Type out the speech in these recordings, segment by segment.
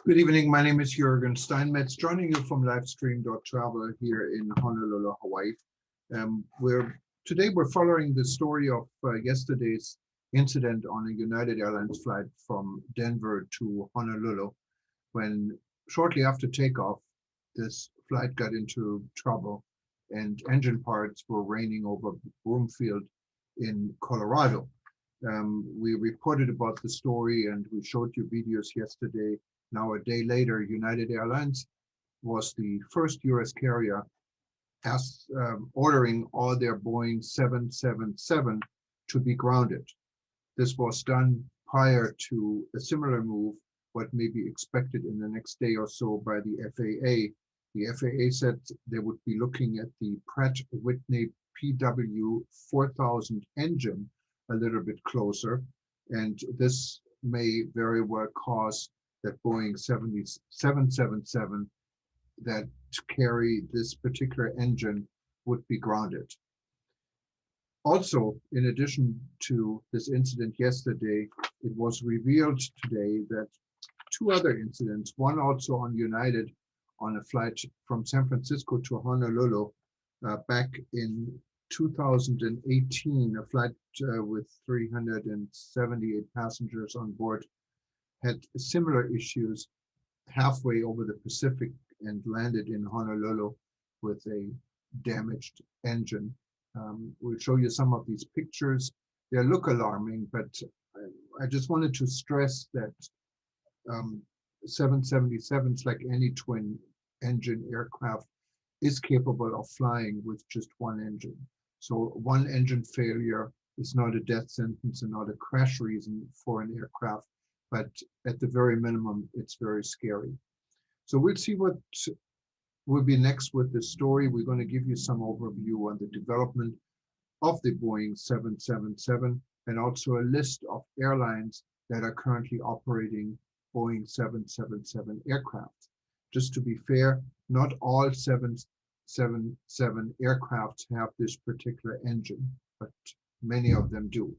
Good evening. My name is Jürgen Steinmetz, joining you from livestream.travel here in Honolulu, Hawaii. Today we're following the story of yesterday's incident on a United Airlines flight from Denver to Honolulu, when shortly after takeoff, this flight got into trouble and engine parts were raining over Broomfield in Colorado. We reported about the story and we showed you videos yesterday. Now, a day later, United Airlines was the first US carrier ordering all their Boeing 777 to be grounded. This was done prior to a similar move, what may be expected in the next day or so by the FAA. The FAA said they would be looking at the Pratt & Whitney PW4000 engine a little bit closer, and this may very well cause that Boeing 777 that carry this particular engine would be grounded. Also, in addition to this incident yesterday, it was revealed today that two other incidents, one also on United on a flight from San Francisco to Honolulu back in 2018, a flight with 378 passengers on board, had similar issues halfway over the Pacific and landed in Honolulu with a damaged engine. We'll show you some of these pictures. They look alarming, but I just wanted to stress that 777s, like any twin engine aircraft, is capable of flying with just one engine. So one engine failure is not a death sentence and not a crash reason for an aircraft, but at the very minimum, it's very scary. So we'll see what will be next with this story. We're going to give you some overview on the development of the Boeing 777 and also a list of airlines that are currently operating Boeing 777 aircraft. Just to be fair, not all 777 aircraft have this particular engine, but many of them do.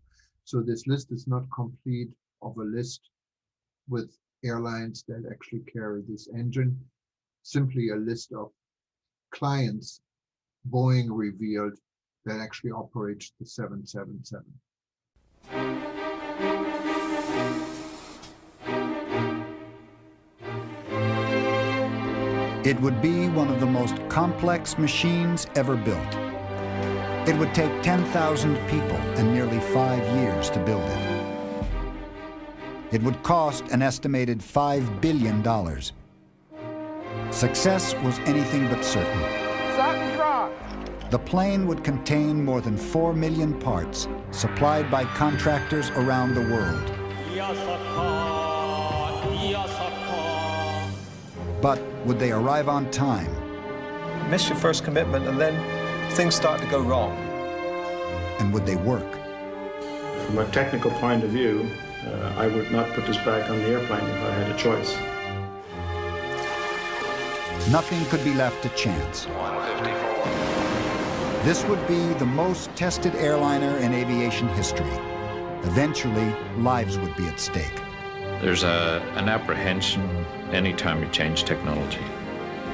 So this list is not complete of a list with airlines that actually carry this engine, simply a list of clients Boeing revealed that actually operates the 777. It would be one of the most complex machines ever built. It would take 10,000 people and nearly 5 years to build it. It would cost an estimated $5 billion. Success was anything but certain. The plane would contain more than 4 million parts, supplied by contractors around the world. But would they arrive on time? Miss your first commitment and then things start to go wrong. And would they work? From a technical point of view, I would not put this back on the airplane if I had a choice. Nothing could be left to chance. 154. This would be the most tested airliner in aviation history. Eventually, lives would be at stake. There's an apprehension anytime you change technology.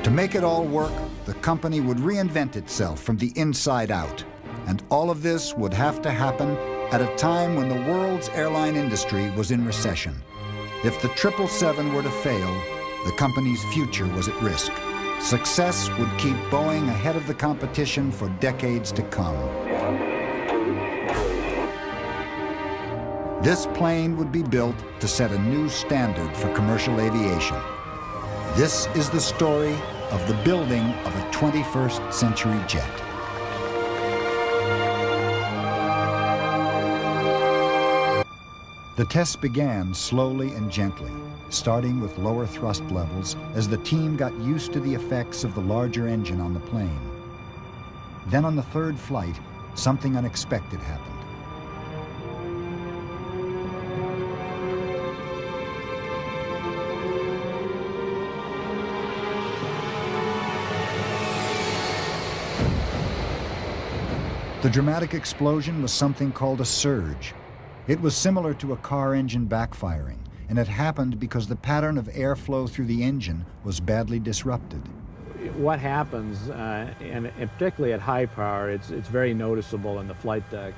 To make it all work, the company would reinvent itself from the inside out. And all of this would have to happen at a time when the world's airline industry was in recession. If the 777 were to fail, the company's future was at risk. Success would keep Boeing ahead of the competition for decades to come. This plane would be built to set a new standard for commercial aviation. This is the story of the building of a 21st century jet. The tests began slowly and gently, starting with lower thrust levels as the team got used to the effects of the larger engine on the plane. Then on the third flight, something unexpected happened. The dramatic explosion was something called a surge. It was similar to a car engine backfiring, and it happened because the pattern of airflow through the engine was badly disrupted. What happens, and particularly at high power, it's very noticeable in the flight deck.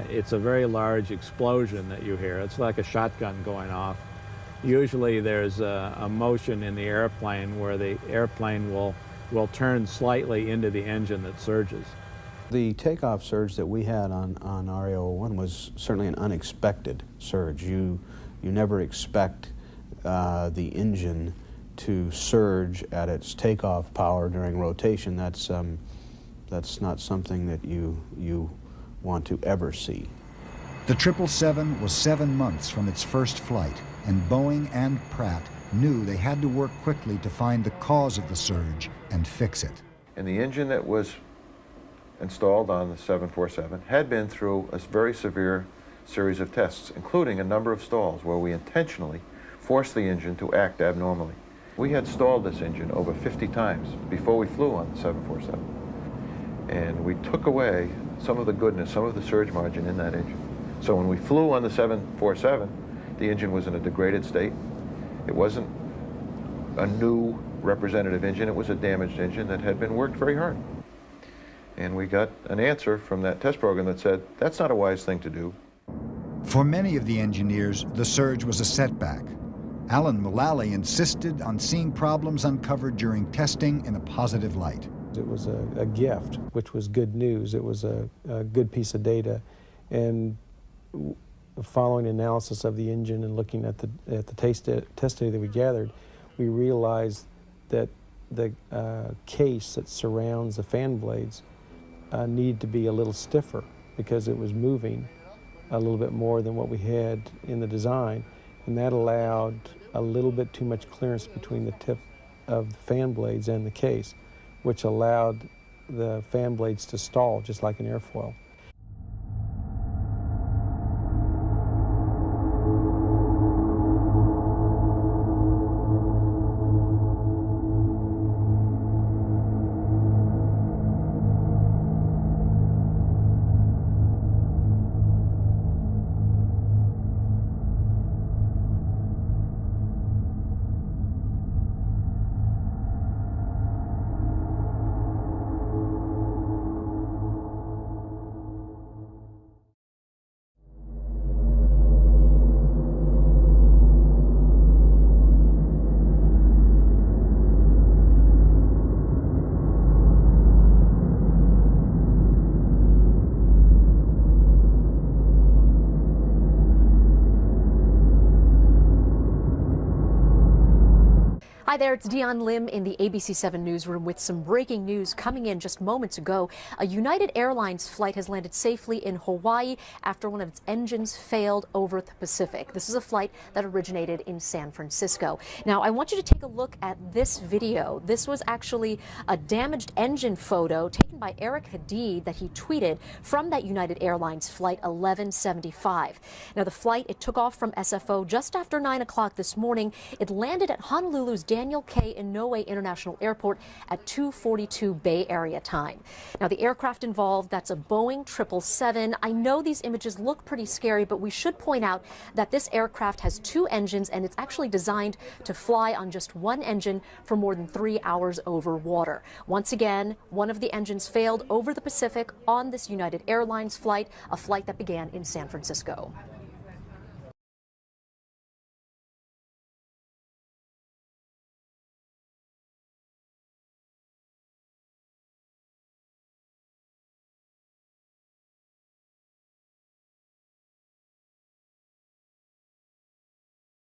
It's a very large explosion that you hear. It's like a shotgun going off. Usually there's a motion in the airplane where the airplane will turn slightly into the engine that surges. The takeoff surge that we had on RA-01 was certainly an unexpected surge. You never expect the engine to surge at its takeoff power during rotation. That's not something that you want to ever see. The 777 was 7 months from its first flight, and Boeing and Pratt knew they had to work quickly to find the cause of the surge and fix it. And the engine that was installed on the 747 had been through a very severe series of tests, including a number of stalls where we intentionally forced the engine to act abnormally. We had stalled this engine over 50 times before we flew on the 747. And we took away some of the goodness, some of the surge margin in that engine. So when we flew on the 747, the engine was in a degraded state. It wasn't a new representative engine, it was a damaged engine that had been worked very hard. And we got an answer from that test program that said, that's not a wise thing to do. For many of the engineers, the surge was a setback. Alan Mullally insisted on seeing problems uncovered during testing in a positive light. It was a gift, which was good news. It was a good piece of data. And following analysis of the engine and looking at the test data that we gathered, we realized that the case that surrounds the fan blades needed to be a little stiffer because it was moving a little bit more than what we had in the design. And that allowed a little bit too much clearance between the tip of the fan blades and the case, which allowed the fan blades to stall just like an airfoil. Hi there, it's Dion Lim in the ABC7 newsroom with some breaking news coming in just moments ago. A United Airlines flight has landed safely in Hawaii after one of its engines failed over the Pacific. This is a flight that originated in San Francisco. Now, I want you to take a look at this video. This was actually a damaged engine photo taken by Eric Hadid that he tweeted from that United Airlines flight 1175. Now, the flight, it took off from SFO just after 9 o'clock this morning. It landed at Honolulu's Daniel K. Inouye International Airport at 2:42 Bay Area time. Now, the aircraft involved, that's a Boeing 777. I know these images look pretty scary, but we should point out that this aircraft has 2 engines and it's actually designed to fly on just 1 engine for more than 3 hours over water. Once again, one of the engines failed over the Pacific on this United Airlines flight, a flight that began in San Francisco.